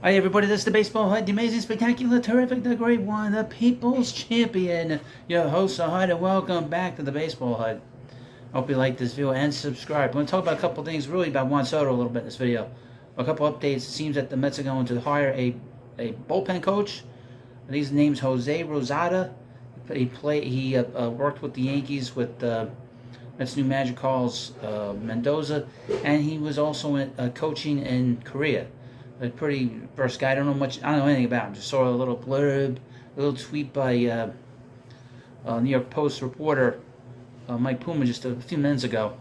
Hi everybody, this is the Baseball Hut, the amazing, spectacular, terrific, the great one, the People's Champion, your host, Hut, and welcome back to the Baseball Hut. Hope you like this video and subscribe. I'm going to talk about a couple things really about Juan Soto a little bit in this video. A couple updates. It seems that the Mets are going to hire a bullpen coach. I think his name's Jose Rosada. He worked with the Yankees with Mets new manager Carlos Mendoza, and he was also coaching in Korea. A pretty versed guy. I don't know anything about him. Just saw a little blurb, a little tweet by New York Post reporter Mike Puma just a few minutes ago.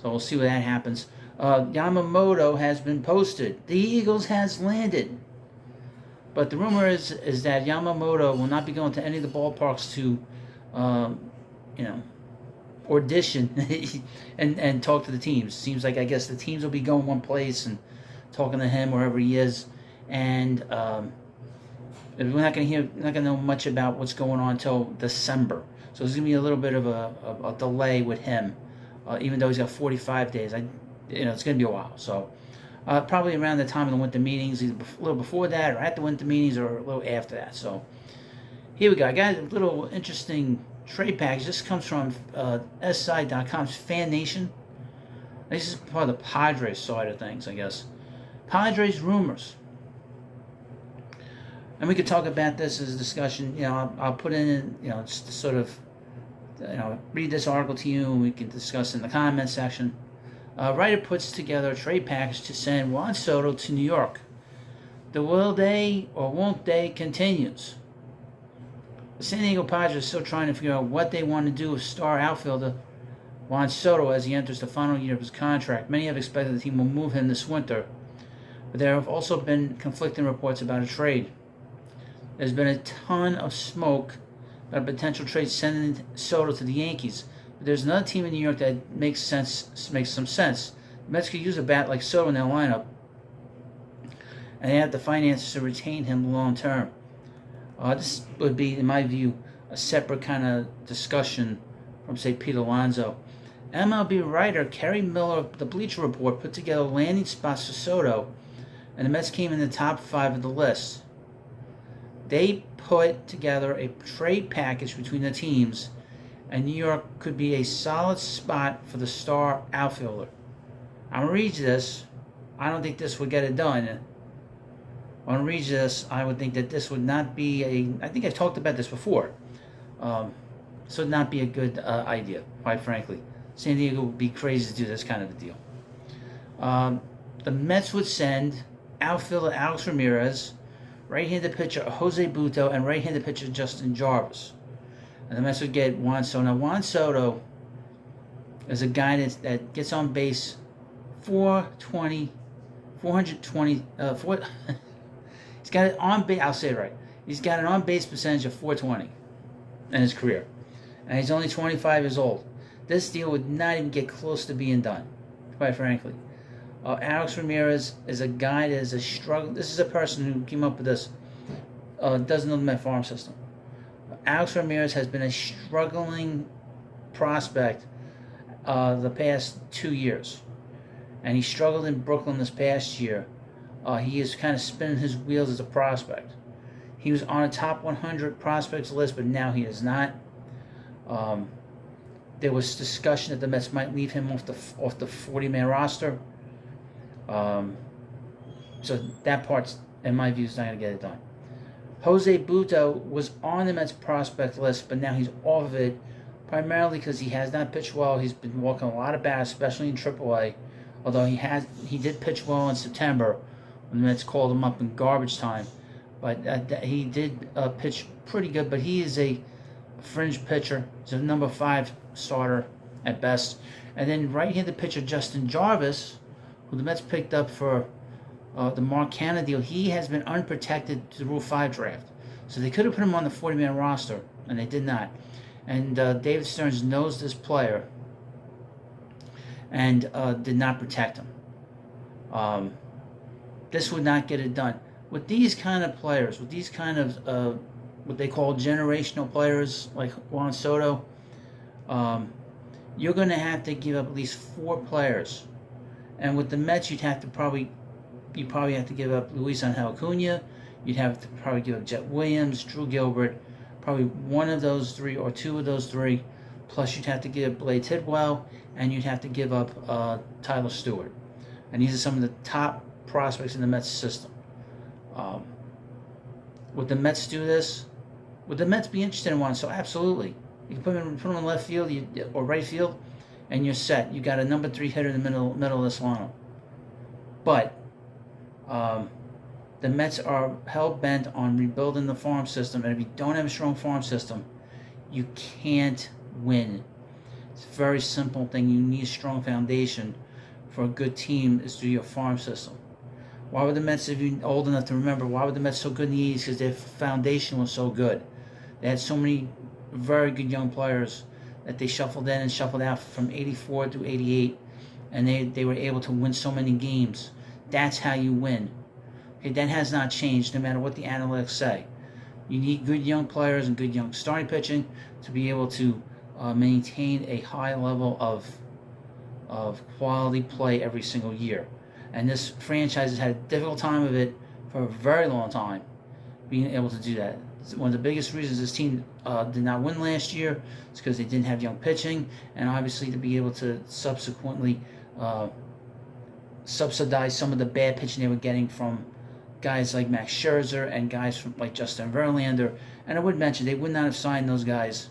So we'll see what that happens. Yamamoto has been posted. The Eagles has landed. But the rumor is that Yamamoto will not be going to any of the ballparks to, audition and talk to the teams. Seems like I guess the teams will be going one place and talking to him wherever he is, and we're not going to know much about what's going on until December. So there's going to be a little bit of a delay with him, even though he's got 45 days. It's going to be a while. So probably around the time of the winter meetings, either a little before that, or at the winter meetings, or a little after that. So here we go. I got a little interesting trade package. This comes from SI.com's Fan Nation. This is part of the Padres side of things, I guess. Padres Rumors. And we could talk about this as a discussion. I'll put in, just to sort of, read this article to you, and we can discuss in the comment section. Writer puts together a trade package to send Juan Soto to New York. The will they or won't they continues. The San Diego Padres are still trying to figure out what they want to do with star outfielder Juan Soto as he enters the final year of his contract. Many have expected the team will move him this winter, but there have also been conflicting reports about a trade. There's been a ton of smoke about a potential trade sending Soto to the Yankees, but there's another team in New York that makes some sense. The Mets could use a bat like Soto in their lineup, and they have the finances to retain him long term. This would be, in my view, a separate kind of discussion from, say, Pete Alonso. MLB writer Kerry Miller of the Bleacher Report put together landing spots for Soto, and the Mets came in the top 5 of the list. They put together a trade package between the teams, and New York could be a solid spot for the star outfielder. I'm going to read you this. I don't think this would get it done. When I read this, I would think that this would not be I think I've talked about this before. This would not be a good idea, quite frankly. San Diego would be crazy to do this kind of a deal. The Mets would send outfielder Alex Ramirez, right-handed pitcher Jose Butto, and right-handed pitcher Justin Jarvis. And the Mets would get Juan Soto. Now, Juan Soto is a guy that gets on base 420. He's got it on base. I'll say it right. He's got an on-base percentage of 420 in his career, and he's only 25 years old. This deal would not even get close to being done, quite frankly. Alex Ramirez is a guy that is a struggle. This is a person who came up with this. Doesn't know the Met farm system. Alex Ramirez has been a struggling prospect the past 2 years, and he struggled in Brooklyn this past year. He is kind of spinning his wheels as a prospect. He was on a top 100 prospects list, but now he is not. There was discussion that the Mets might leave him off the 40-man roster. So that part's, in my view, is not going to get it done. Jose Butto was on the Mets prospect list, but now he's off of it, primarily because he has not pitched well. He's been walking a lot of bats, especially in AAA. Although he did pitch well in September when the Mets called him up in garbage time. But he did pitch pretty good, but he is a fringe pitcher. He's a number 5 starter at best. And then right-handed pitcher Justin Jarvis, who the Mets picked up for the Mark Canha deal, he has been unprotected to the Rule 5 draft. So they could have put him on the 40-man roster, and they did not. And David Stearns knows this player and did not protect him. This would not get it done. With these kind of players, with these kind of what they call generational players like Juan Soto, you're going to have to give up at least 4 players. And with the Mets, you'd have to probably you probably have to give up Luis Angel Acuna. You'd have to probably give up Jet Williams, Drew Gilbert, probably one of those three or two of those three. Plus, you'd have to give up Blade Tidwell, and you'd have to give up Tyler Stewart. And these are some of the top prospects in the Mets system. Would the Mets do this? Would the Mets be interested in one? So absolutely. You can put him in left field or right field, and you're set. You got a number 3 hitter in the middle of this lineup. But the Mets are hell-bent on rebuilding the farm system, and if you don't have a strong farm system, you can't win. It's a very simple thing. You need a strong foundation for a good team is through your farm system. Why were the Mets, if you're old enough to remember, why were the Mets so good in the 80s? Because their foundation was so good. They had so many very good young players that they shuffled in and shuffled out from 84 through 88, and they were able to win so many games. That's how you win. Okay, that has not changed no matter what the analytics say. You need good young players and good young starting pitching to be able to maintain a high level of quality play every single year. And this franchise has had a difficult time of it for a very long time, being able to do that. One of the biggest reasons this team did not win last year is because they didn't have young pitching, and obviously to be able to subsequently subsidize some of the bad pitching they were getting from guys like Max Scherzer and guys from like Justin Verlander. And I would mention they would not have signed those guys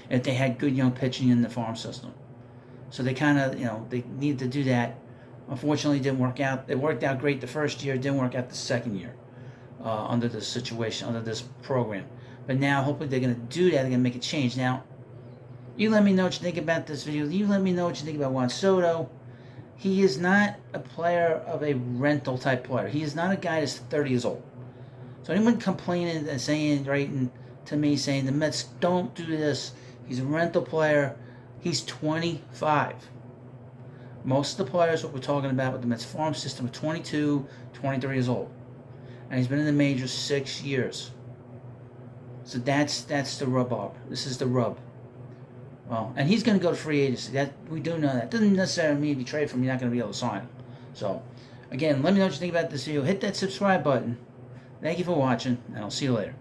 if they had good young pitching in the farm system. So they kind of, they needed to do that. Unfortunately, it didn't work out. It worked out great the first year. It didn't work out the second year under this situation, under this program. But now, hopefully, they're going to do that. They're going to make a change. Now, you let me know what you think about this video. You let me know what you think about Juan Soto. He is not a player of a rental type player. He is not a guy that's 30 years old. So anyone complaining and saying, writing to me, saying the Mets don't do this, he's a rental player, he's 25. Most of the players what we're talking about with the Mets farm system are 22, 23 years old. And he's been in the majors 6 years. So that's the rub. This is the rub. Well, and he's going to go to free agency. That we do know that. Doesn't necessarily mean if you trade for him, you're not going to be able to sign him. So, again, let me know what you think about this video. Hit that subscribe button. Thank you for watching, and I'll see you later.